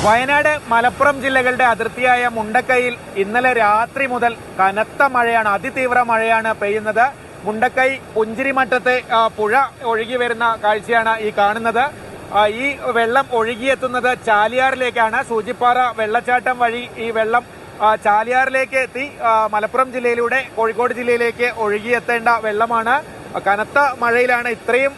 വയനാട് മലപ്പുറം ജില്ലകളുടെ അതിർത്തിയായ മുണ്ടക്കൈയിൽ ഇന്നലെ രാത്രി മുതൽ കനത്ത മഴയാണ്, അതിതീവ്ര മഴയാണ് പെയ്യുന്നത്. മുണ്ടക്കൈ പുഞ്ചിരിമറ്റത്തെ പുഴ ഒഴുകി വരുന്ന കാഴ്ചയാണ് ഈ കാണുന്നത്. ഈ വെള്ളം ഒഴുകിയെത്തുന്നത് ചാലിയാറിലേക്കാണ്. സൂചിപ്പാറ വെള്ളച്ചാട്ടം വഴി ഈ വെള്ളം ചാലിയാറിലേക്ക് എത്തി മലപ്പുറം ജില്ലയിലൂടെ കോഴിക്കോട് ജില്ലയിലേക്ക് ഒഴുകിയെത്തേണ്ട വെള്ളമാണ്. കനത്ത മഴയിലാണ് ഇത്രയും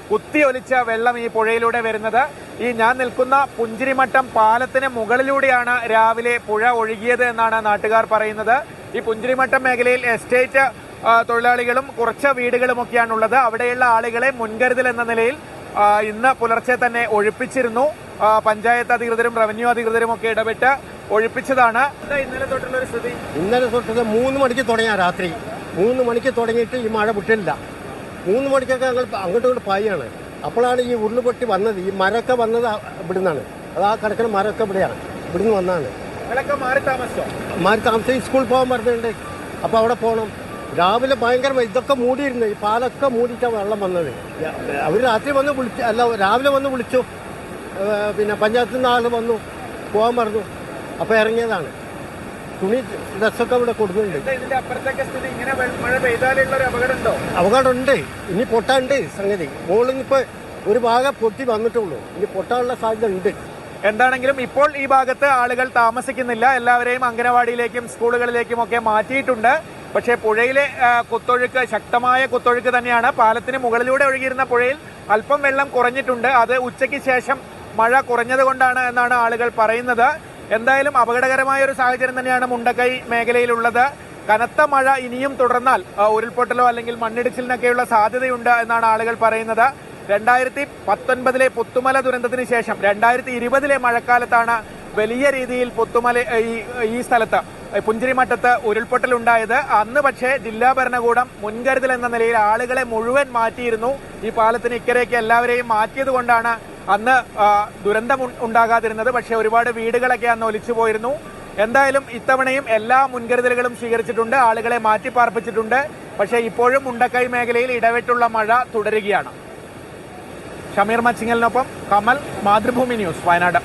കുത്തിയൊലിച്ച വെള്ളം ഈ പുഴയിലൂടെ വരുന്നത്. ഈ ഞാൻ നിൽക്കുന്ന പുഞ്ചിരിമട്ടം പാലത്തിന് മുകളിലൂടെയാണ് രാവിലെ പുഴ ഒഴുകിയത് എന്നാണ് നാട്ടുകാർ പറയുന്നത്. ഈ പുഞ്ചിരിമട്ടം മേഖലയിൽ എസ്റ്റേറ്റ് തൊഴിലാളികളും കുറച്ച് വീടുകളുമൊക്കെയാണുള്ളത്. അവിടെയുള്ള ആളുകളെ മുൻകരുതൽ എന്ന നിലയിൽ ഇന്ന് പുലർച്ചെ തന്നെ ഒഴിപ്പിച്ചിരുന്നു. പഞ്ചായത്ത് അധികൃതരും റവന്യൂ അധികൃതരും ഒക്കെ ഇടപെട്ട് ഒഴിപ്പിച്ചതാണ്. ഇന്നലെ തൊട്ടുള്ള ഒരു സ്ഥിതി, ഇന്നലെ തൊട്ടത് 3 മണിക്ക് തുടങ്ങിയ രാത്രി 3 മണിക്ക് തുടങ്ങിയിട്ട് ഈ മഴ വിട്ടില്ല. 3 മണിക്കൊക്കെ ഞങ്ങൾ അങ്ങോട്ടും ഇങ്ങോട്ട് പായാണ്. അപ്പോഴാണ് ഈ ഉരുളുപൊട്ടി വന്നത്. ഈ മരമൊക്കെ വന്നത് ഇവിടുന്നാണ്. അത് ആ കിടക്കുന്ന മരമൊക്കെ ഇവിടെയാണ്, ഇവിടുന്ന് വന്നതാണ്. മാറി താമസിച്ച് സ്കൂളിൽ പോകാൻ പറഞ്ഞിട്ടുണ്ട്. അപ്പോൾ അവിടെ പോകണം. രാവിലെ ഭയങ്കരമായി ഇതൊക്കെ മൂടിയിരുന്നു. ഈ പാലൊക്കെ മൂടിയിട്ടാണ് വെള്ളം വന്നത്. അവർ രാത്രി വന്ന് വിളിച്ചു, അല്ല രാവിലെ വന്ന് വിളിച്ചു. പിന്നെ പഞ്ചായത്തിൽ നിന്ന് ആൾ വന്നു, പോകാൻ പറഞ്ഞു. അപ്പോൾ ഇറങ്ങിയതാണ്. തുണി ഡ്രസ്സൊക്കെ ഇവിടെ കൊടുക്കുന്നുണ്ട്. അപകടമുണ്ട്. ഇനി പൊട്ടാണ്ട് സംഗതി. മുകളിൽ ഇപ്പോൾ ഒരു ഭാഗം പൊട്ടി വന്നിട്ടുള്ളൂ. ഇനി പൊട്ടാനുള്ള സാധ്യത ഉണ്ട്. എന്താണെങ്കിലും ഇപ്പോൾ ഈ ഭാഗത്ത് ആളുകൾ താമസിക്കുന്നില്ല. എല്ലാവരെയും അംഗനവാടിയിലേക്കും സ്കൂളുകളിലേക്കും ഒക്കെ മാറ്റിയിട്ടുണ്ട്. പക്ഷേ പുഴയിലെ കുത്തൊഴുക്ക് ശക്തമായ കുത്തൊഴുക്ക് തന്നെയാണ്. പാലത്തിന് മുകളിലൂടെ ഒഴുകിയിരുന്ന പുഴയിൽ അല്പം വെള്ളം കുറഞ്ഞിട്ടുണ്ട്. അത് ഉച്ചയ്ക്ക് ശേഷം മഴ കുറഞ്ഞത് കൊണ്ടാണ് എന്നാണ് ആളുകൾ പറയുന്നത്. എന്തായാലും അപകടകരമായ ഒരു സാഹചര്യം തന്നെയാണ് മുണ്ടക്കൈ മേഖലയിലുള്ളത്. കനത്ത മഴ ഇനിയും തുടർന്നാൽ ഉരുൾപൊട്ടലോ അല്ലെങ്കിൽ മണ്ണിടിച്ചിലിനൊക്കെയുള്ള സാധ്യതയുണ്ട് എന്നാണ് ആളുകൾ പറയുന്നത്. 2019 പുത്തുമല ദുരന്തത്തിന് ശേഷം 2020 മഴക്കാലത്താണ് വലിയ രീതിയിൽ ഈ സ്ഥലത്ത് പുഞ്ചിരിമറ്റത്ത് ഉരുൾപൊട്ടലുണ്ടായത്. അന്ന് പക്ഷേ ജില്ലാ ഭരണകൂടം മുൻകരുതൽ എന്ന നിലയിൽ ആളുകളെ മുഴുവൻ മാറ്റിയിരുന്നു. ഈ പാലത്തിന് ഇക്കരയ്ക്ക് എല്ലാവരെയും മാറ്റിയത് കൊണ്ടാണ് അന്ന് ദുരന്തം ഉണ്ടാകാതിരുന്നത്. പക്ഷേ ഒരുപാട് വീടുകളൊക്കെ അന്ന് ഒലിച്ചു പോയിരുന്നു. എന്തായാലും ഇത്തവണയും എല്ലാ മുൻകരുതലുകളും സ്വീകരിച്ചിട്ടുണ്ട്, ആളുകളെ മാറ്റിപ്പാർപ്പിച്ചിട്ടുണ്ട്. പക്ഷേ ഇപ്പോഴും മുണ്ടക്കൈ മേഖലയിൽ ഇടവിട്ടുള്ള മഴ തുടരുകയാണ്. ഷമീർ മച്ചിങ്ങലിനൊപ്പം കമൽ, മാതൃഭൂമി ന്യൂസ്, വയനാട്.